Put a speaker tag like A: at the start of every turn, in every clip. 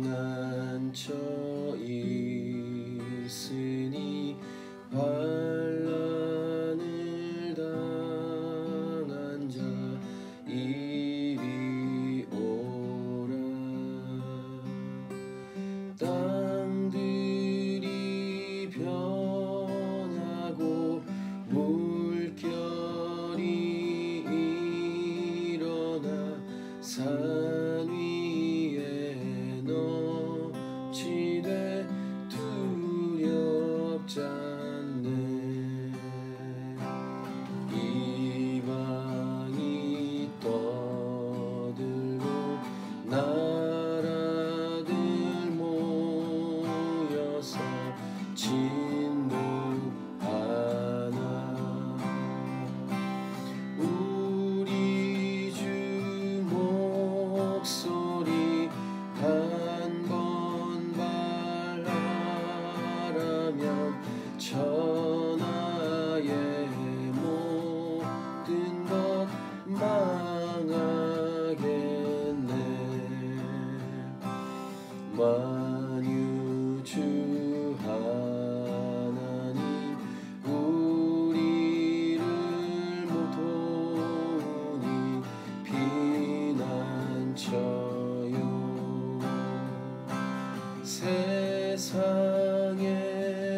A: 피난처 있으니 환난을 당한 자 이리 오라. 땅들이 변하고 물결이 일어나 산 위에 넘치되 두렵지 않네. 이방이 떠들고 나라들 모여서 진노하나. 우리 주 목소리 한 번 말하라면 천하의 모든 것 망하겠네. 만유주 하나님 우리를 모도니 피난처요. 세상의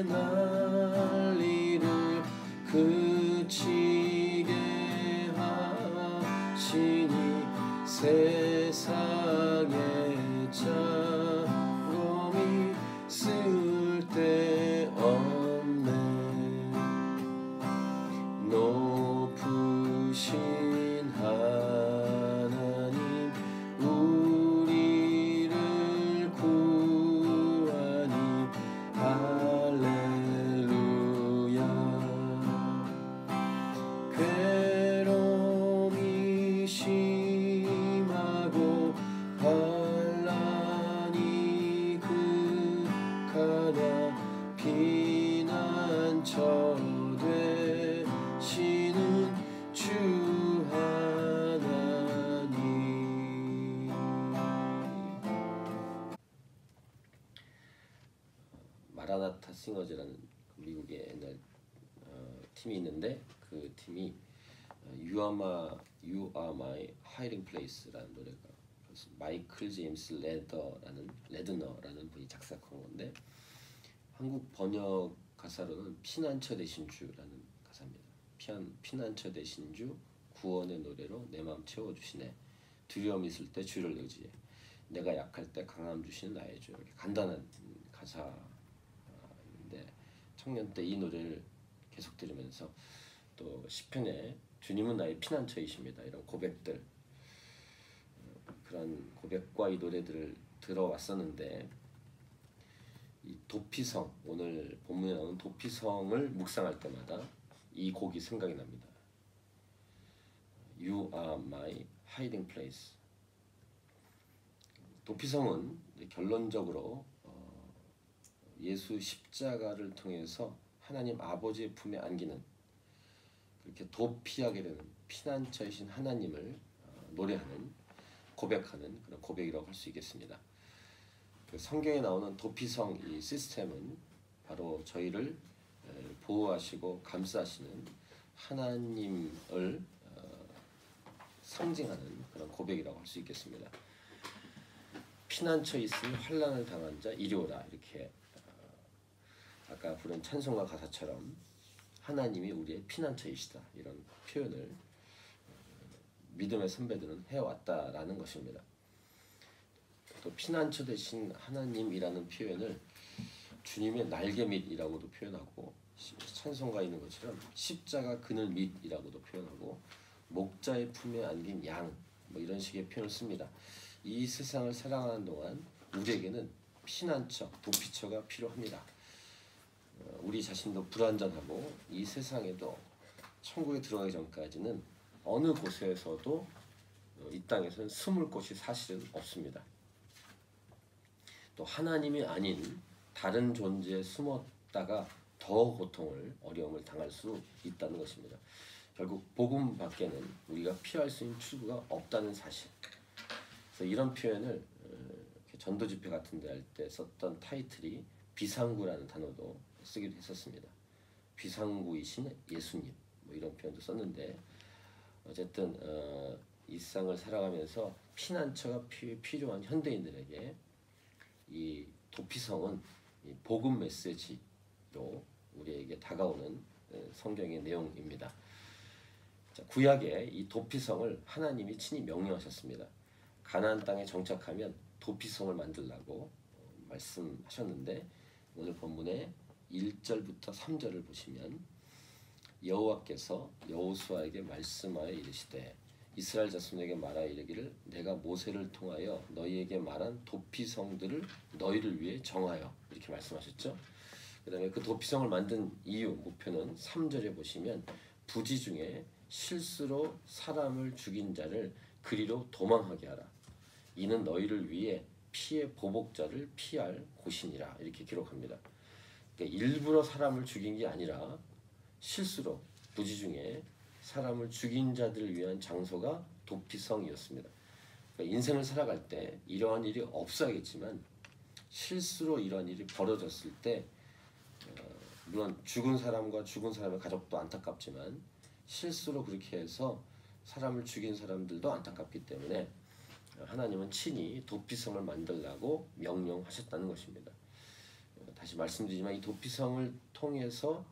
A: 난리를 그치게 하시니 세상의 장엄이 쓸데없네. 높으신 하나님 우리를 구하니 할렐루야. 괴로움이 심하고 환난이 극하나 피난처 되시는 주 하나님. 마라나타 싱어즈라는 미국의 옛날 팀이 있는데 그 팀이 You Are My Hiding Place라는 노래가 마이클 제임스 레드너라는 분이 작사한 건데, 한국 번역 가사로는 피난처 되신 주라는 가사입니다. 피난처 되신 주 구원의 노래로 내 마음 채워주시네. 두려움 있을 때 주를 의지해. 내가 약할 때 강함 주시는 나의 주. 이렇게 간단한 가사인데 청년 때 이 노래를 계속 들으면서 또 시편에 주님은 나의 피난처이십니다, 이런 고백들, 그런 고백과 이 노래들을 들어왔었는데, 이 도피성, 오늘 본문에 나오는 도피성을 묵상할 때마다 이 곡이 생각이 납니다. You are my hiding place. 도피성은 결론적으로 예수 십자가를 통해서 하나님 아버지의 품에 안기는, 그렇게 도피하게 되는 피난처이신 하나님을 노래하는, 고백하는 그런 고백이라고 할 수 있겠습니다. 그 성경에 나오는 도피성 이 시스템은 바로 저희를 보호하시고 감싸시는 하나님을 상징하는 그런 고백이라고 할 수 있겠습니다. 피난처 있으니 환난을 당한 자 이리 오라, 이렇게 아까 부른 찬송가 가사처럼 하나님이 우리의 피난처이시다, 이런 표현을 믿음의 선배들은 해왔다라는 것입니다. 또 피난처 되신 하나님이라는 표현을 주님의 날개 밑이라고도 표현하고, 찬송가에 있는 것처럼 십자가 그늘 밑이라고도 표현하고, 목자의 품에 안긴 양, 이런 식의 표현을 씁니다. 이 세상을 살아가는 동안 우리에게는 피난처, 도피처가 필요합니다. 우리 자신도 불완전하고 이 세상에도 천국에 들어가기 전까지는 어느 곳에서도 이 땅에서는 숨을 곳이 사실은 없습니다. 또 하나님이 아닌 다른 존재에 숨었다가 더 고통을, 어려움을 당할 수 있다는 것입니다. 결국 복음 밖에는 우리가 피할 수 있는 출구가 없다는 사실. 그래서 이런 표현을 전도 집회 같은 데 할 때 썼던 타이틀이 비상구라는 단어도 쓰기도 했었습니다. 비상구이신 예수님 뭐 이런 표현도 썼는데 어쨌든 이 세상을 살아가면서 피난처가 필요한 현대인들에게 이 도피성은 이 복음 메시지로 우리에게 다가오는 성경의 내용입니다. 자, 구약에 이 도피성을 하나님이 친히 명령하셨습니다. 가나안 땅에 정착하면 도피성을 만들라고 말씀하셨는데 오늘 본문의 1절부터 3절을 보시면 여호와께서 여호수아에게 말씀하여 이르시되 이스라엘 자손에게 말하여 이르기를 내가 모세를 통하여 너희에게 말한 도피성들을 너희를 위해 정하여 이렇게 말씀하셨죠. 그 다음에 그 도피성을 만든 이유 목표는 3절에 보시면 부지 중에 실수로 사람을 죽인 자를 그리로 도망하게 하라. 이는 너희를 위해 피의 보복자를 피할 곳이니라 이렇게 기록합니다. 그러니까 일부러 사람을 죽인 게 아니라 실수로 부지 중에 사람을 죽인 자들을 위한 장소가 도피성이었습니다. 그러니까 인생을 살아갈 때 이러한 일이 없어야겠지만 실수로 이러한 일이 벌어졌을 때 물론 죽은 사람과 죽은 사람의 가족도 안타깝지만 실수로 그렇게 해서 사람을 죽인 사람들도 안타깝기 때문에 하나님은 친히 도피성을 만들라고 명령하셨다는 것입니다. 다시 말씀드리지만 이 도피성을 통해서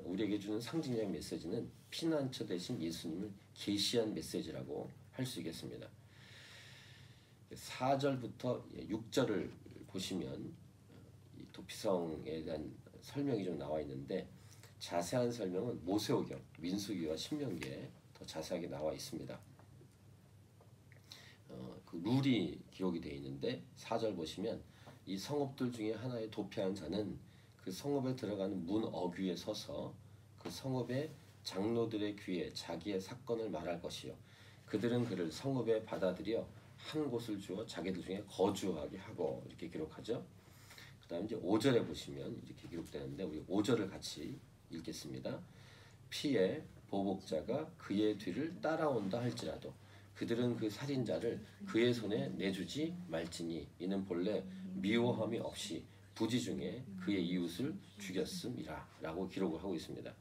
A: 우리에게 주는 상징적 메시지는 피난처 대신 예수님을 계시한 메시지라고 할 수 있겠습니다. 4절부터 6절을 보시면 이 도피성에 대한 설명이 좀 나와 있는데 자세한 설명은 모세오경, 민수기와 신명기에 더 자세하게 나와 있습니다. 그 룰이 기록이 되어 있는데 4절 보시면 이 성읍들 중에 하나에 도피한 자는 그 성읍에 들어가는 문 어귀에 서서 그 성읍의 장로들의 귀에 자기의 사건을 말할 것이요 그들은 그를 성읍에 받아들여 한 곳을 주어 자기들 중에 거주하게 하고 이렇게 기록하죠. 그 다음 이제 5절에 보시면 이렇게 기록되는데 우리 5절을 같이 읽겠습니다. 피의 보복자가 그의 뒤를 따라온다 할지라도 그들은 그 살인자를 그의 손에 내주지 말지니 이는 본래 미워함이 없이 부지 중에 그의 이웃을 죽였음이라 라고 기록을 하고 있습니다.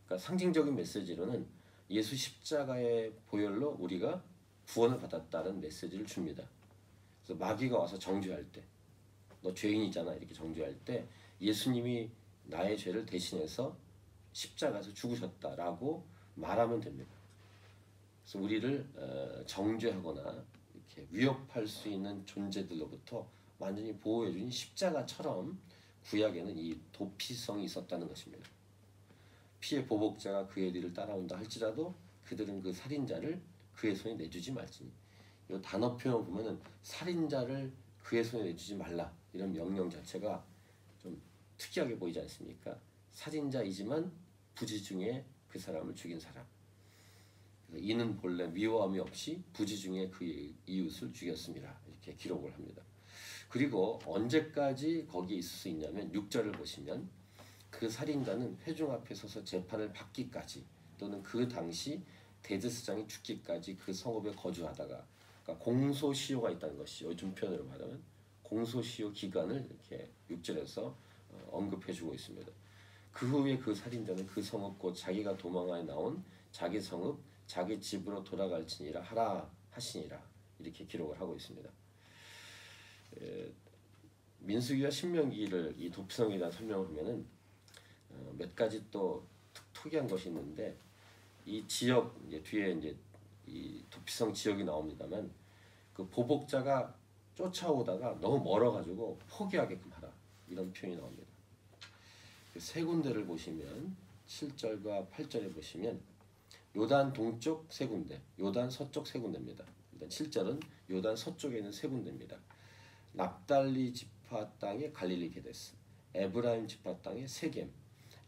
A: 그러니까 상징적인 메시지로는 예수 십자가의 보혈로 우리가 구원을 받았다는 메시지를 줍니다. 그래서 마귀가 와서 정죄할 때 너 죄인이잖아 이렇게 정죄할 때 예수님이 나의 죄를 대신해서 십자가에서 죽으셨다라고 말하면 됩니다. 그래서 우리를 정죄하거나 이렇게 위협할 수 있는 존재들로부터 완전히 보호해주는 십자가처럼 구약에는 이 도피성이 있었다는 것입니다. 피의 보복자가 그의 뒤를 따라온다 할지라도 그들은 그 살인자를 그의 손에 내주지 말지니 이 단어 표현 보면은 살인자를 그의 손에 내주지 말라 이런 명령 자체가 좀 특이하게 보이지 않습니까? 살인자이지만 부지 중에 그 사람을 죽인 사람. 이는 본래 미워함이 없이 부지 중에 그의 이웃을 죽였습니다. 이렇게 기록을 합니다. 그리고 언제까지 거기에 있을 수 있냐면 6절을 보시면 그 살인자는 회중 앞에 서서 재판을 받기까지 또는 그 당시 대제사장이 죽기까지 그 성읍에 거주하다가 그러니까 공소시효가 있다는 것이 요즘 표현으로 말하면 공소시효 기간을 이렇게 6절에서 언급해주고 있습니다. 그 후에 그 살인자는 그 성읍 곧 자기가 도망하여 나온 자기 성읍 자기 집으로 돌아갈지니라 하라 하시니라 이렇게 기록을 하고 있습니다. 민수기와 신명기를 이 도피성에 대한 설명을 보면은 몇 가지 또 특이한 것이 있는데 이 지역 이제 뒤에 이제 이 도피성 지역이 나옵니다만 그 보복자가 쫓아오다가 너무 멀어가지고 포기하게끔 하라 이런 표현이 나옵니다. 세 군데를 보시면 7절과 8절에 보시면 요단 동쪽 세 군데, 요단 서쪽 세 군데입니다. 일단 7절은 요단 서쪽에 있는 세 군데입니다. 납달리 지파 땅의 갈릴리 게데스, 에브라임 지파 땅의 세겜,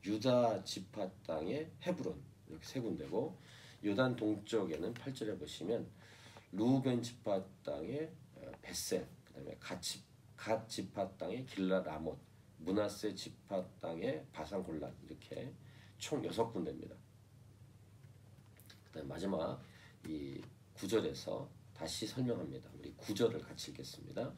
A: 유다 지파 땅의 헤브론 이렇게 세 군데고 요단 동쪽에는 8절에 보시면 루벤 지파 땅의 벳셀, 그다음에 갓 지파 땅의 길라 라못, 므낫세 지파 땅의 바산 골란 이렇게 총 6군데입니다. 그다음 마지막 이 9절에서 다시 설명합니다. 우리 9절을 같이 읽겠습니다.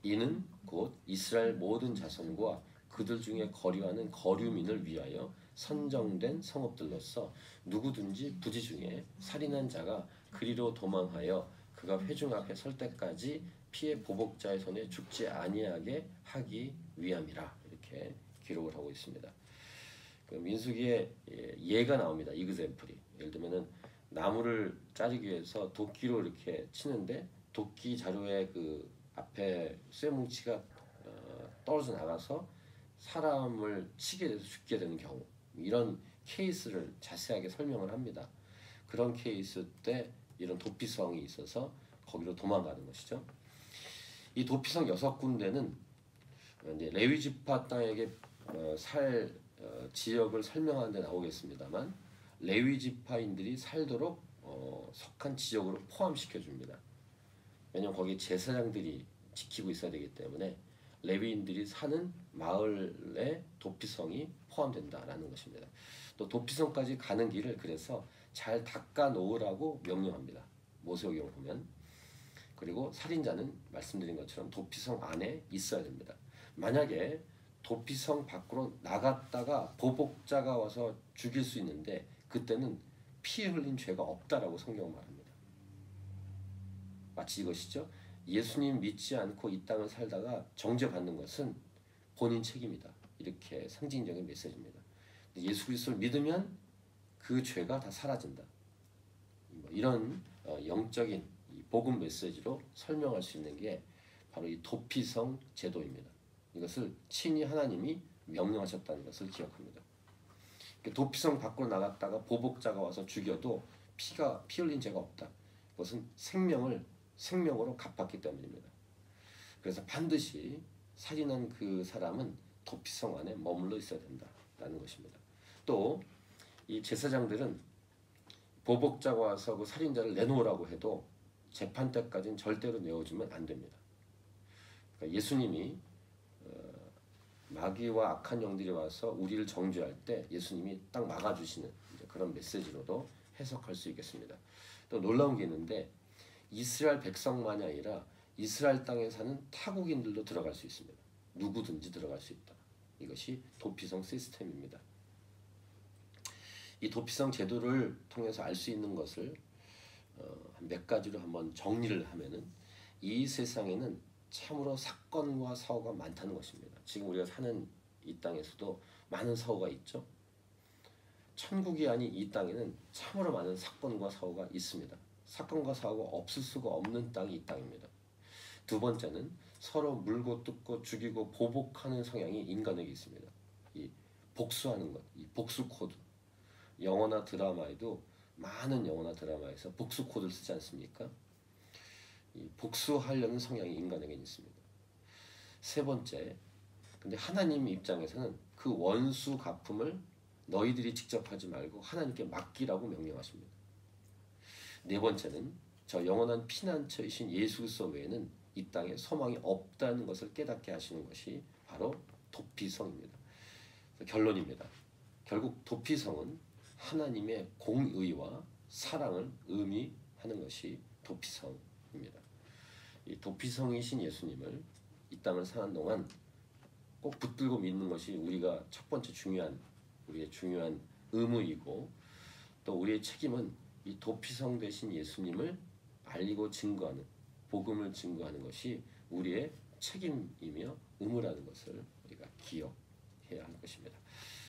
A: 이는 곧 이스라엘 모든 자손과 그들 중에 거류하는 거류민을 위하여 선정된 성읍들로서 누구든지 부지 중에 살인한 자가 그리로 도망하여 그가 회중 앞에 설 때까지 피해 보복자의 손에 죽지 아니하게 하기 위함이라 이렇게 기록을 하고 있습니다. 그 민수기에 예가 나옵니다. 이그젬플이 예를 들면은 나무를 자르기 위해서 도끼로 이렇게 치는데 도끼 자루의 그 앞에 쇠뭉치가 떨어져 나가서 사람을 치게 돼서 죽게 되는 경우 이런 케이스를 자세하게 설명을 합니다. 그런 케이스 때 이런 도피성이 있어서 거기로 도망가는 것이죠. 이 도피성 6군데는 이제 레위 지파 땅에게 살 지역을 설명하는 데 나오겠습니다만 레위 지파인들이 살도록 속한 지역으로 포함시켜 줍니다. 왜냐하면 거기 제사장들이 지키고 있어야 되기 때문에 레위인들이 사는 마을에 도피성이 포함된다라는 것입니다. 또 도피성까지 가는 길을 그래서 잘 닦아 놓으라고 명령합니다. 모세오경을 보면. 그리고 살인자는 말씀드린 것처럼 도피성 안에 있어야 됩니다. 만약에 도피성 밖으로 나갔다가 보복자가 와서 죽일 수 있는데 그때는 피 흘린 죄가 없다라고 성경은 말합니다. 마치 이것이죠. 예수님 믿지 않고 이 땅을 살다가 정죄받는 것은 본인 책임이다. 이렇게 상징적인 메시지입니다. 예수 그리스도를 믿으면 그 죄가 다 사라진다. 이런 영적인 복음 메시지로 설명할 수 있는 게 바로 이 도피성 제도입니다. 이것을 친히 하나님이 명령하셨다는 것을 기억합니다. 도피성 밖으로 나갔다가 보복자가 와서 죽여도 피 흘린 죄가 없다. 그것은 생명으로 갚았기 때문입니다. 그래서 반드시 살인한 그 사람은 도피성 안에 머물러 있어야 된다라는 것입니다. 또 이 제사장들은 보복자가 와서 그 살인자를 내놓으라고 해도 재판 때까지는 절대로 내어주면 안 됩니다. 그러니까 예수님이 마귀와 악한 영들이 와서 우리를 정죄할 때 예수님이 딱 막아주시는 그런 메시지로도 해석할 수 있겠습니다. 또 놀라운 게 있는데 이스라엘 백성만이 아니라 이스라엘 땅에 사는 타국인들도 들어갈 수 있습니다. 누구든지 들어갈 수 있다. 이것이 도피성 시스템입니다. 이 도피성 제도를 통해서 알 수 있는 것을 몇 가지로 한번 정리를 하면은 이 세상에는 참으로 사건과 사고가 많다는 것입니다. 지금 우리가 사는 이 땅에서도 많은 사고가 있죠. 천국이 아닌 이 땅에는 참으로 많은 사건과 사고가 있습니다. 사건과 사고가 없을 수가 없는 땅이 이 땅입니다. 두 번째는 서로 물고 뜯고 죽이고 보복하는 성향이 인간에게 있습니다. 이 복수하는 것, 이 복수 코드. 영화나 드라마에도 많은 영화나 드라마에서 복수 코드를 쓰지 않습니까? 이 복수하려는 성향이 인간에게 있습니다. 세 번째, 근데 하나님 입장에서는 그 원수 갚음을 너희들이 직접 하지 말고 하나님께 맡기라고 명령하십니다. 네 번째는 저 영원한 피난처이신 예수 그리스도 외에는 이 땅에 소망이 없다는 것을 깨닫게 하시는 것이 바로 도피성입니다. 결론입니다. 결국 도피성은 하나님의 공의와 사랑을 의미하는 것이 도피성입니다. 이 도피성이신 예수님을 이 땅을 사는 동안 꼭 붙들고 믿는 것이 우리가 첫 번째 우리의 중요한 의무이고 또 우리의 책임은 이 도피성 되신 예수님을 알리고 증거하는 복음을 증거하는 것이 우리의 책임이며 의무라는 것을 우리가 기억해야 할 것입니다.